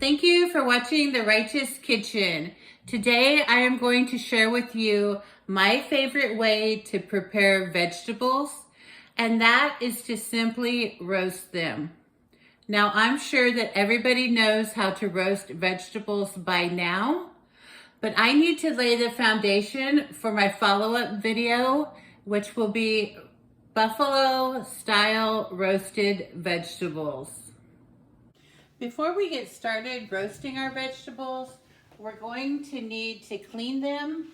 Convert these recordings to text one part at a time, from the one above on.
Thank you for watching The Righteous Kitchen. Today I am going to share with you my favorite way to prepare vegetables, and that is to simply roast them. Now I'm sure that everybody knows how to roast vegetables by now, but I need to lay the foundation for my follow-up video, which will be buffalo style roasted vegetables. Before we get started roasting our vegetables, we're going to need to clean them.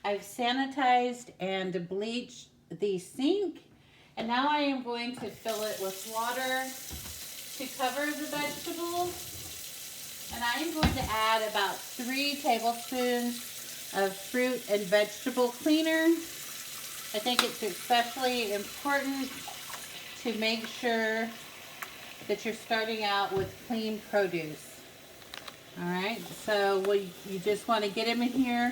I've sanitized and bleached the sink, and now I am going to fill it with water to cover the vegetables. And I am going to add about 3 tablespoons of fruit and vegetable cleaner. I think it's especially important to make sure that you're starting out with clean produce. All right, so you just want to get them in here,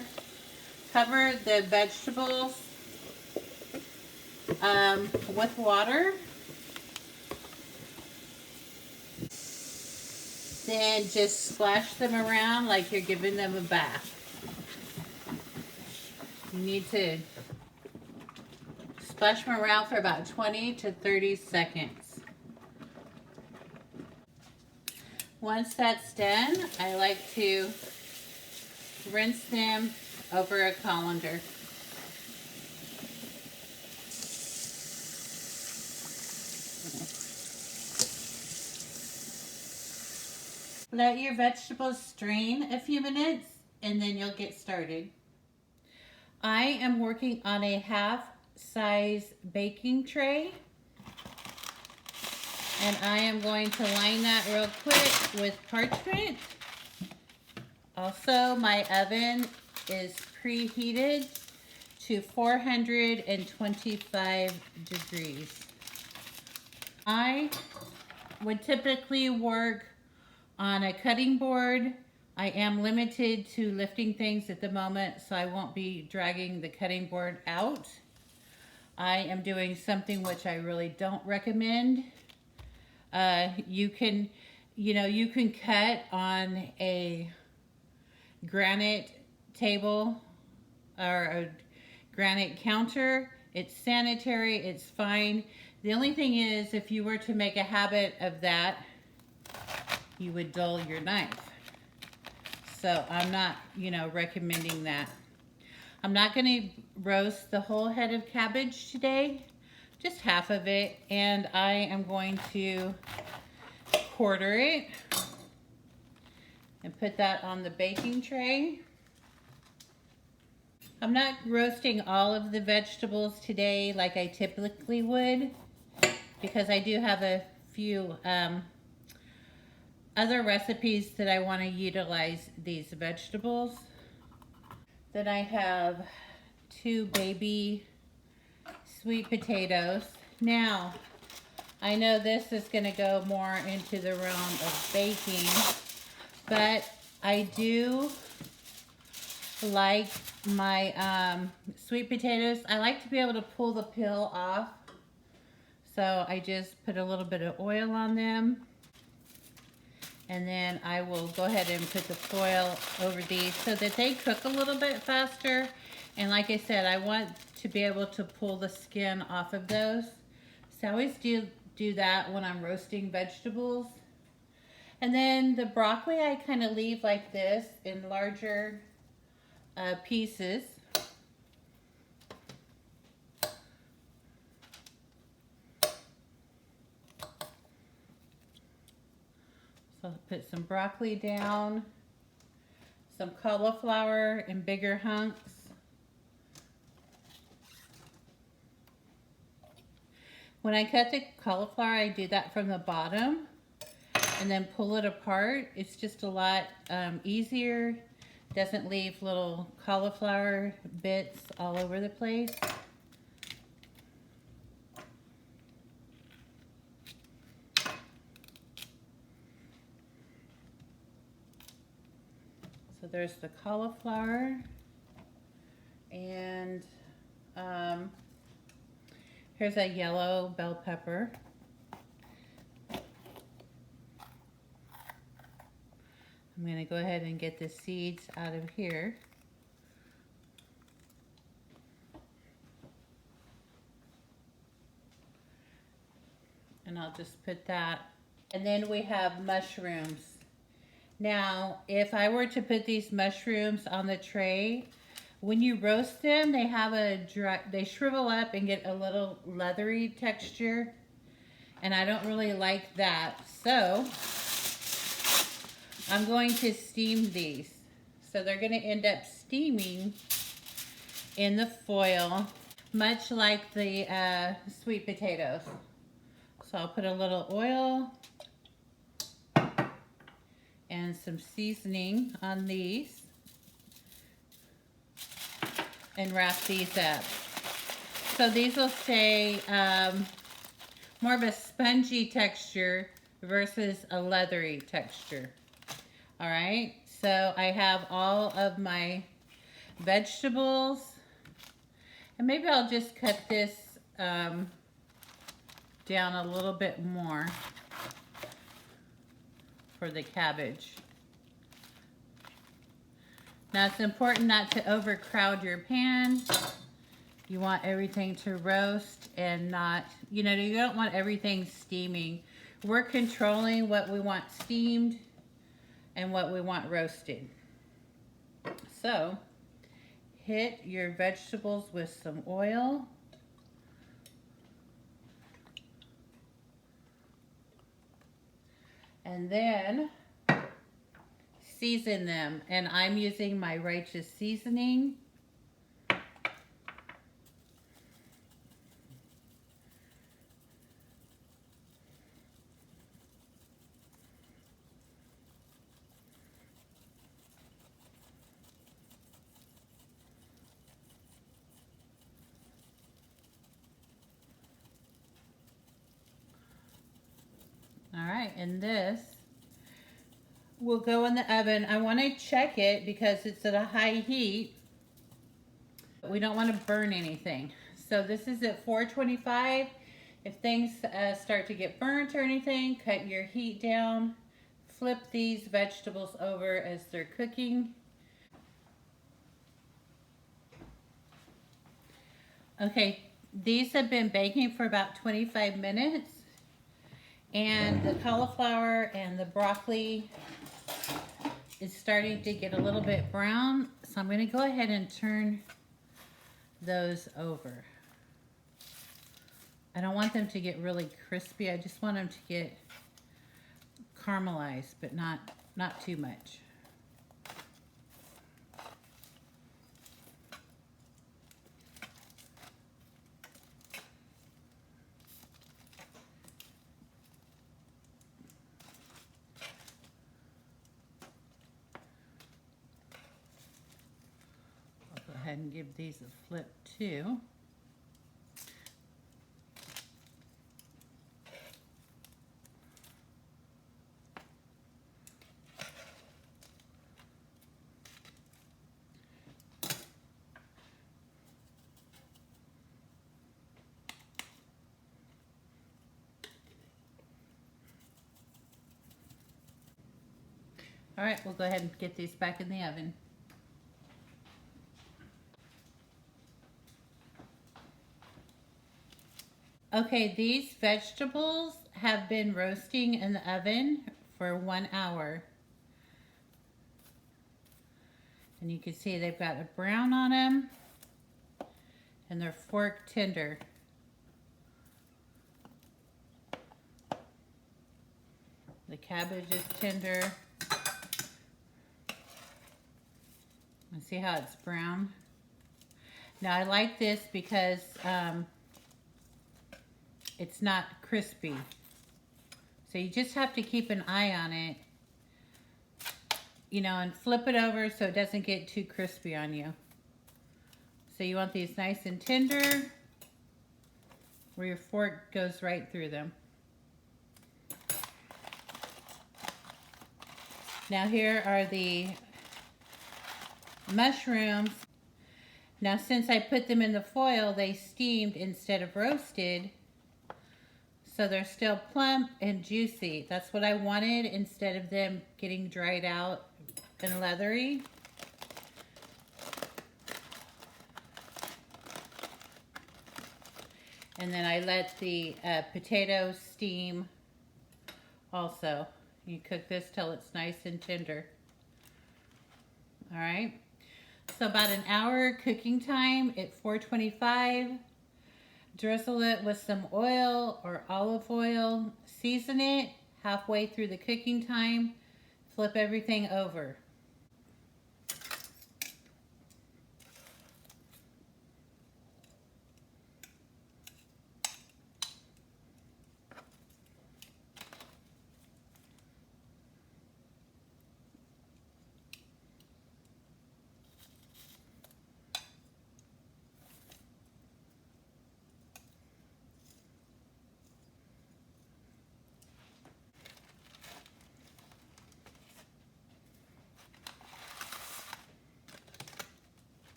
cover the vegetables with water, then just splash them around like you're giving them a bath. You need to splash them around for about 20 to 30 seconds. Once that's done, I like to rinse them over a colander. Let your vegetables strain a few minutes and then you'll get started. I am working on a half-size baking tray. And I am going to line that real quick with parchment. Also, my oven is preheated to 425 degrees. I would typically work on a cutting board. I am limited to lifting things at the moment, so I won't be dragging the cutting board out. I am doing something which I really don't recommend. You can cut on a granite table or a granite counter. It's sanitary, it's fine. The only thing is, if you were to make a habit of that, you would dull your knife. So I'm not, recommending that. I'm not going to roast the whole head of cabbage today. Just half of it, and I am going to quarter it and put that on the baking tray. I'm not roasting all of the vegetables today like I typically would, because I do have a few other recipes that I want to utilize these vegetables. Then I have 2 baby sweet potatoes. Now, I know this is going to go more into the realm of baking, but I do like my sweet potatoes. I like to be able to pull the peel off. So I just put a little bit of oil on them. And then I will go ahead and put the foil over these so that they cook a little bit faster. And like I said, I want to be able to pull the skin off of those. So I always do that when I'm roasting vegetables. And then the broccoli I kind of leave like this in larger pieces. So I'll put some broccoli down, some cauliflower in bigger hunks. When I cut the cauliflower, I do that from the bottom and then pull it apart. It's just a lot easier. Doesn't leave little cauliflower bits all over the place. So there's the cauliflower, and here's a yellow bell pepper. I'm going to go ahead and get the seeds out of here. And I'll just put that. And then we have mushrooms. Now, if I were to put these mushrooms on the tray, when you roast them, they have they shrivel up and get a little leathery texture. And I don't really like that. So, I'm going to steam these. So they're going to end up steaming in the foil, much like the sweet potatoes. So I'll put a little oil and some seasoning on these and wrap these up. So these will stay more of a spongy texture versus a leathery texture. All right, so I have all of my vegetables, and maybe I'll just cut this down a little bit more for the cabbage. Now it's important not to overcrowd your pan. You want everything to roast and not, you don't want everything steaming. We're controlling what we want steamed and what we want roasted. So, hit your vegetables with some oil. And then season them. And I'm using my Righteous Seasoning. All right, and this will go in the oven. I want to check it because it's at a high heat. We don't want to burn anything. So this is at 425. If things start to get burnt or anything, cut your heat down. Flip these vegetables over as they're cooking. Okay, these have been baking for about 25 minutes. And the cauliflower and the broccoli is starting to get a little bit brown. So I'm going to go ahead and turn those over. I don't want them to get really crispy. I just want them to get caramelized, but not too much. And give these a flip too. All right, we'll go ahead and get these back in the oven. Okay, these vegetables have been roasting in the oven for 1 hour. And you can see they've got a brown on them and they're fork tender. The cabbage is tender. And see how it's brown? Now I like this because it's not crispy. So you just have to keep an eye on it, and flip it over so it doesn't get too crispy on you. So you want these nice and tender where your fork goes right through them. Now here are the mushrooms. Now since I put them in the foil, they steamed instead of roasted. So they're still plump and juicy. That's what I wanted instead of them getting dried out and leathery. And then I let the potatoes steam also. You cook this till it's nice and tender. All right. So about an hour cooking time at 425. Drizzle it with some oil or olive oil. Season it halfway through the cooking time. Flip everything over.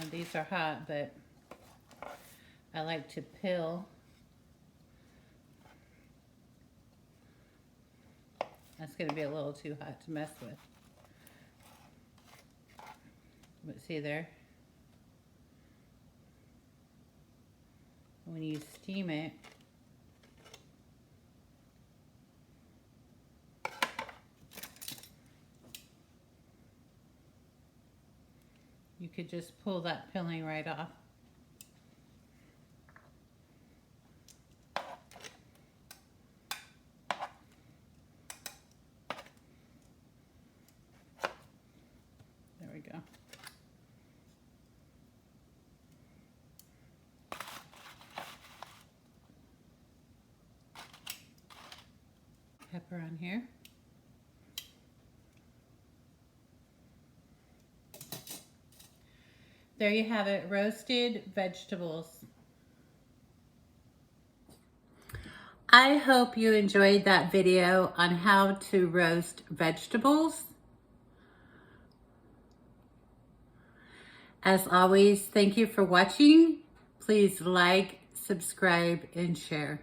And these are hot, but I like to peel. That's going to be a little too hot to mess with. But see there? When you steam it, you could just pull that peeling right off. There we go. Pepper on here. There you have it, roasted vegetables. I hope you enjoyed that video on how to roast vegetables. As always, thank you for watching. Please like, subscribe, and share.